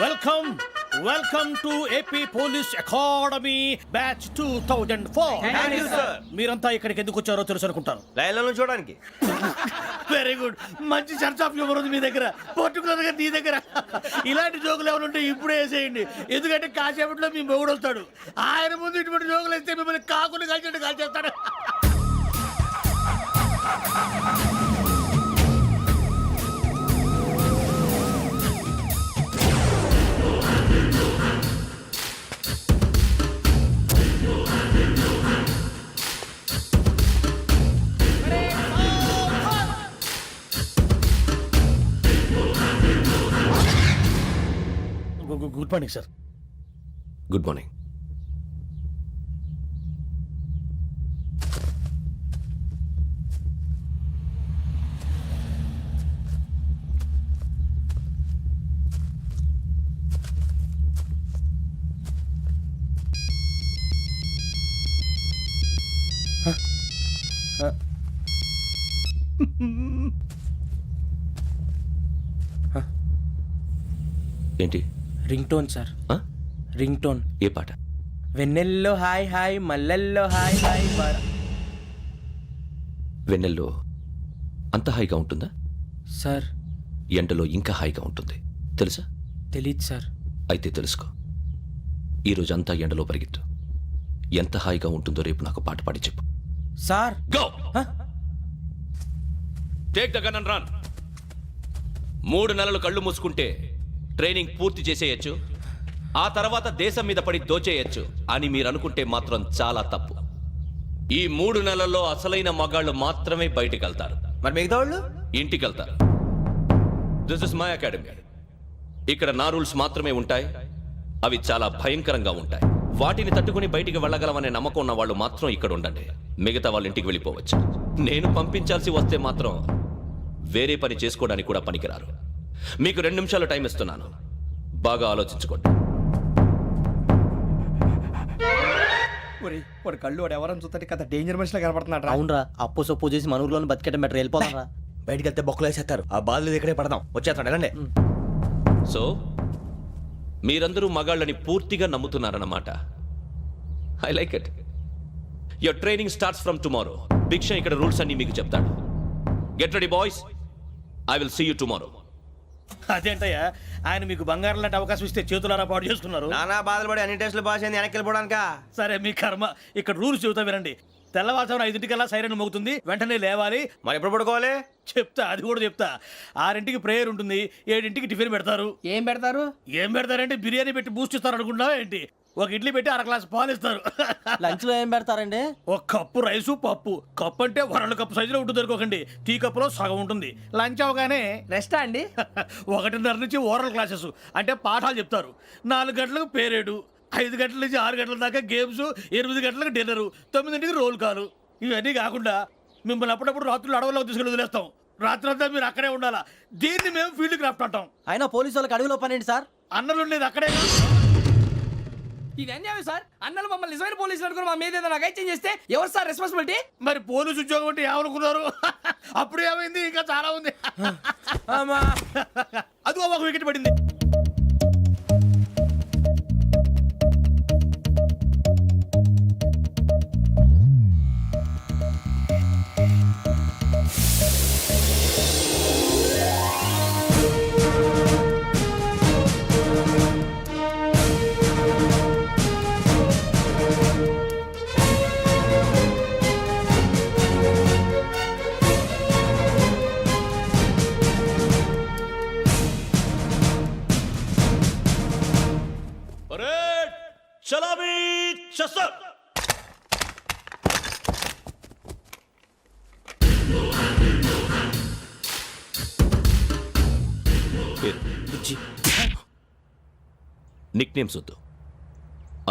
Welcome welcome to AP police academy batch 2004. మీరంతా ఇక్కడికి ఎందుకు వచ్చారో తెలుసు అనుకుంటాను. లైన్లను చూడడానికి. Very good. మంచి చర్చ్ ఆఫ్ హ్యూమర్ ఉంది మీ దగ్గర, పర్టికులర్ గా నీ దగ్గర. ఇలాంటి జోకులు ఎవరు ఉంటే ఇప్పుడే వేసేయండి, ఎందుకంటే కాసేపట్లో మీ మొగుడు వస్తాడు. ఆయన ముందు ఇటువంటి జోకులు వేస్తే మిమ్మల్ని కాకుండా కాల్చేట్టు కాల్చేస్తాడు. Good morning sir. Good morning. ఏంటి? Ring tone sir. Ring tone. ఏ పాట? వెన్నెల్లో హాయ్ హాయ్ మల్లెల్లో హాయ్ హాయ్. వెన్నెల్లో అంత హాయిగా ఉంటుందా సార్? ఎండలో ఇంకా హాయిగా ఉంటుంది తెలుసా? తెలీదు సార్. అయితే తెలుసుకో. ఈరోజు అంతా ఎండలో పరిగెత్తు. ఎంత హాయిగా ఉంటుందో రేపు నాకు పాట పాడి చెప్పు. Sir go. Take the gun and run. 3 నెలలు కళ్ళు మూసుకుంటే ట్రైనింగ్ పూర్తి చేసేయచ్చు, ఆ తర్వాత దేశం మీద పడి దోచేయచ్చు అని మీరు అనుకుంటే మాత్రం చాలా తప్పు. ఈ 3 నెలల్లో అసలైన మగాళ్ళు మాత్రమే బయటికి వెళ్తారు. మరి మిగతా వాళ్ళు ఇంటికి వెళ్తారు. This is my academy. ఇక్కడ నా రూల్స్ మాత్రమే ఉంటాయి. అవి చాలా భయంకరంగా ఉంటాయి. వాటిని తట్టుకుని బయటికి వెళ్ళగలమనే నమ్మకం ఉన్న వాళ్ళు మాత్రం ఇక్కడ ఉండండి. మిగతా వాళ్ళు ఇంటికి వెళ్ళిపోవచ్చు. నేను పంపించాల్సి వస్తే మాత్రం వేరే పని చేసుకోవడానికి కూడా పనికిరారు. మీకు 2 నిమిషాలు టైం ఇస్తున్నాను, బాగా ఆలోచించుకోండి. వాడు కళ్ళు వాడు ఎవరైనా చూస్తే కదా డేంజర్ మనిషిలో కనపడుతున్నాడు. అవునరా, అప్పు సొప్పు చేసి మన ఊర్లో బతికేయడం బెటర్. వెళ్ళిపోతారా? బయటికి వెళ్తే బొక్కలు వేసేస్తారు. ఆ బాధలు ఇక్కడే పడదాం. వచ్చేస్తాడు ఎలాండి. సో మీరందరూ మగాళ్ళని పూర్తిగా నమ్ముతున్నారన్నమాట. I like it. Your training starts from tomorrow. Bhiksha ఇక్కడ రూల్స్ అన్ని మీకు చెప్తాడు. Get ready boys, I will see you tomorrow. అదేంటయ్యా, ఆయన మీకు బంగారం లాంటి అవకాశం ఇస్తే చేతులారా పాటు చేసుకున్నారు. నానా బాధలు పడి అన్ని టెస్టులు పాస్ అయింది, వెనక్కి వెళ్ళిపోవడానికా? సరే మీ కర్మ. ఇక్కడ రూల్స్ చెబుతా వినండి. తెల్లవారుజామున 5 సైరన్ మోగుతుంది, వెంటనే లేవాలి. మరి ఎప్పుడు పడుకోవాలి? చెప్తా, అది కూడా చెప్తా. 6 ప్రేయర్ ఉంటుంది, 7 టిఫిన్ పెడతారు. ఏం పెడతారు? ఏం పెడతారంటే బిర్యానీ పెట్టి బూస్ట్ ఇస్తారు అనుకుంటున్నావా ఏంటి? ఒక ఇడ్లీ పెట్టి 1/2 గ్లాస్ పాలు ఇస్తారు. లంచ్ లో ఏం పెడతారండి? ఒక కప్పు రైసు పప్పు. కప్పు అంటే 1/2 కప్పు సైజులో ఉంటుంది అనుకోకండి. టీ కప్పులో సగం ఉంటుంది. లంచ్ అవగానే రెస్టా అండి? 1:30 నుంచి ఓరల్ క్లాసెస్ అంటే పాఠాలు చెప్తారు. 4 గంటలకు పేరేడు, 5 గంటల నుంచి 6 గంటల దాకా గేమ్స్, 8 గంటలకు డిన్నరు, 9 రోల్ కాలు. ఇవన్నీ కాకుండా మిమ్మల్ని అప్పుడప్పుడు రాత్రులు అడవుల్లో తీసుకెళ్ళి వదిలేస్తాం. రాత్రంతా మీరు అక్కడే ఉండాలా. దీన్ని మేము ఫీల్డ్ క్రాఫ్ట్ అంటాం. అయినా పోలీసు వాళ్ళకి అడవిలో పని ఏంటి సార్? అన్నలు ఉండేది అక్కడే. ఇది అన్యాయం సార్. అన్నలు మమ్మల్ని నిజమైన పోలీసులు అనుకుని మా మీద ఏదైనా అగైత్యం చేస్తే ఎవరు సార్ రెస్పాన్సిబిలిటీ? మరి పోలీసు ఉద్యోగం అంటే ఏమనుకున్నారు? అప్పుడు ఏమైంది, ఇంకా చాలా ఉంది. అదిగో ఒక వికెట్ పడింది. చలామీ చసర్. నిక్ నేమ్స్ వద్దు,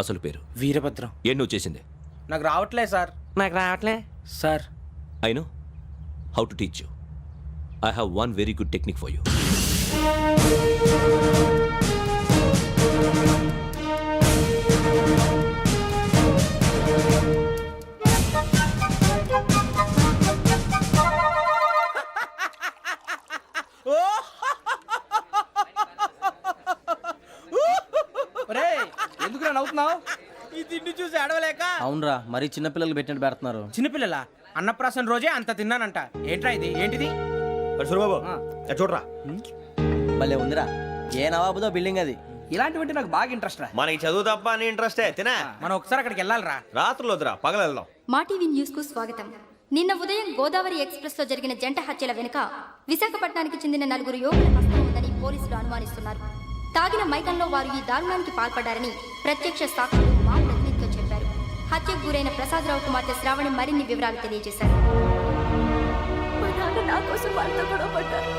అసలు పేరు. వీరభద్రం. ఏం నువ్వు చేసింది? నాకు రావట్లే సార్. నాకు రావట్లే sir. I know how to teach you. I have one very good technique for you. ఏడుతున్నావు? ఈ తిండి చూసి అడవలేక అవునరా మరీ చిన్నపిల్లలు పెట్టినట్టు పెడుతున్నారు. చిన్నపిల్లల అన్నప్రాసన రోజే అంత తిన్నానంట. ఏంట్రా ఇది? ఏంటిది? సూరిబాబు చూడరా, భలే ఉందిరా. ఏ నవాబుదో బిల్డింగ్ అది. ఇలాంటివంటే నాకు బాగా ఇంట్రెస్ట్ రా. మనకి చదువు తప్ప అని ఇంట్రెస్టే తినా. మనం ఒకసారి అక్కడికి వెళ్ళాలిరా. రాత్రులు వద్దురా, పగలు వెళ్దాం. మా టీవీ న్యూస్ కు స్వాగతం. నిన్న ఉదయం గోదావరి ఎక్స్ప్రెస్ లో జరిగిన జంట హత్యల వెనుక విశాఖపట్నానికి చెందిన 4 యువకుల హస్తం ఉందని పోలీసులు అనుమానిస్తున్నారు. తాగిన మైకంలో వారు ఈ దారుణానికి పాల్పడ్డారని ప్రత్యక్ష సాక్షులు మా ప్రతినిధితో చెప్పారు. హత్యకు గురైన ప్రసాదరావు కుమార్తె శ్రావణి మరిన్ని వివరాలు తెలియజేశారు. మా నాన్న నా కోసం వాళ్ళతో గొడవ పడ్డారు,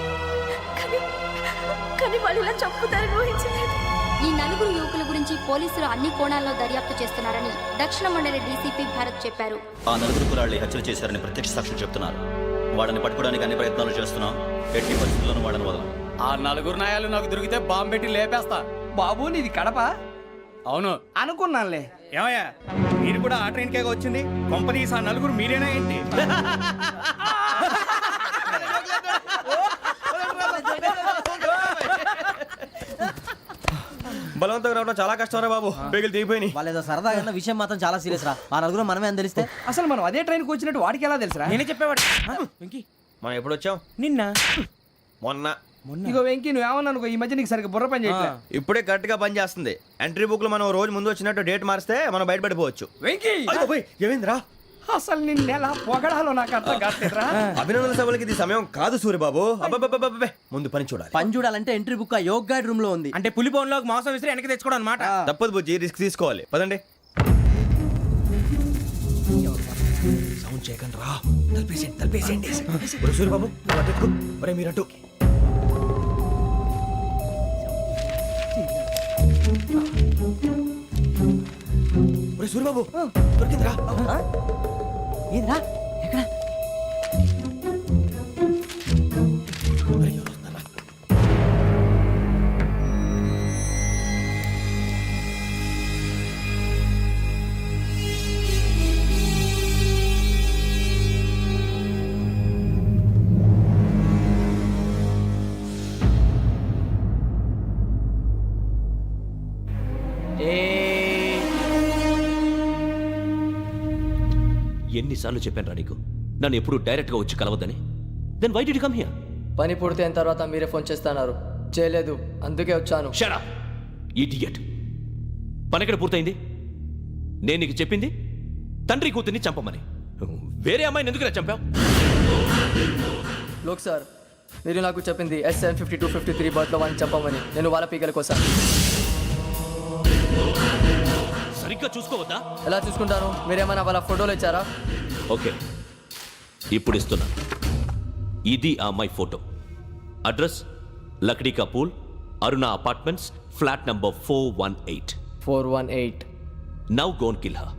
కానీ వాళ్ళు ఇలా చంపుతారని ఊహించలేదు. ఈ 4 యువకుల గురించి పోలీసులు అన్ని కోణాల్లో దర్యాప్తు చేస్తున్నారని దక్షిణ మండలి డీసీపీ భరత్ చెప్పారు. ఆ 4 కులాళ్ళు హత్యలు చేశారని ప్రత్యక్ష సాక్షులు చెప్తున్నారు. వాళ్ళని పట్టుకోవడానికి అన్ని ప్రయత్నాలు చేస్తున్నాం. ఎట్టి పరిస్థితుల్లోనూ వాళ్ళని వదలం. ఆ 4 నాయాలు నాకు దొరికితే బాంబు పెట్టి లేపేస్తా. బాబు నీది కడప? అవును అనుకున్నానులే. ఏమయ్యా, మీరు కూడా ఆ ట్రైన్ కేగా వచ్చింది? కొంపదీసి ఆ 4 మీరేనా ఏంటి? బలవంతంగా రావడం చాలా కష్టం రా బాబు, పేగులు దిగిపోయినాయి. వాళ్ళు ఏదో సరదాగా అన్న విషయం మాత్రం చాలా సీరియస్ రా. ఆ నలుగురు మనమే అని తెలిస్తే అసలు మనం అదే ట్రైన్కి వచ్చినట్టు వాడికి ఎలా తెలుసురా? నేనే చెప్పేవాడు. వెంకీ, మనం ఎప్పుడు వచ్చాం? నిన్న మొన్న. ఇగో వెంకీ నువ్వేమన్నా అనుకో, ఈ మధ్య నీకు సరిగ్గా బుర్ర పని చేయట్లే. ఇప్పుడే కరెక్ట్ గా పని చేస్తుంది. ఎంట్రీ బుక్ లో మనం రోజు ముందు వచ్చినట్టు డేట్ మారిస్తే మనం బయటపడిపోవచ్చు. వెంకీ ఏమైందిరా? అసలు నిన్న ఎలా పొగడాలో నాకు అర్థం కాట్లేదురా. అభినందన సభలకి ఇది సమయం కాదు సూరిబాబు. అబ్బబ్బబ్బబ్బబ్బే, ముందు పని చూడాలి. పని చూడాలంటే ఎంట్రీ బుక్ ఆ యోగ్ గైడ్ రూమ్ లో ఉంది. అంటే పులి బోన్లోకి మాంసం విసిరి వెనక్కి తెచ్చుకోవడం అనమాట. తప్పదు బుజ్జి, రిస్క్ తీసుకోవాలి. పదండి. సౌండ్ చేయకండి రా. తలపేసేయండి. ఒరే సూరిబాబు, నువ్వు అటు ఎక్కు. ఒరే మీరు అటు. ఒరే సూరిబాబు, దొరికిందిరా. ఏంద్రా ఎక్కడ? ఒరే, ఎవరు వస్తున్నారా? ఎన్నిసార్లు చెప్పాను రా నీకు నన్ను ఎప్పుడు డైరెక్ట్గా వచ్చి కలవద్దని? Then why did you come here? పని పూర్తయిన తర్వాత మీరే ఫోన్ చేస్తున్నారు. చేయలేదు, అందుకే వచ్చాను. Shut up idiot. పని ఎక్కడ పూర్తయింది? నేను నీకు చెప్పింది తండ్రి కూతుర్ని చంపమని. వేరే అమ్మాయిని ఎందుకు చంపావు? లోక్ సార్, మీరు నాకు చెప్పింది SN 5253 బర్త్లో వాళ్ళని చంపమని. నేను వాళ్ళ పీకల కోసం. సరిగ్గా చూసుకోవద్దా? ఎలా చూసుకుంటాను? మీరేమైనా వాళ్ళ ఫోటోలు ఇచ్చారా? ఓకే, ఇప్పుడు ఇస్తున్నా. ఇది ఆ అమ్మాయి photo. Address Lakdi pool, Aruna apartments, flat number 418. 418. Now go and kill her.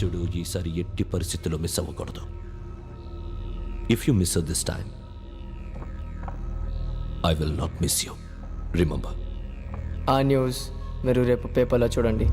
చూడు, ఈసారి ఎట్టి పరిస్థితుల్లో మిస్ అవ్వకూడదు. If you miss this time I will not miss you. Remember. ఆ న్యూస్ మీరు రేపు పేపర్లో చూడండి.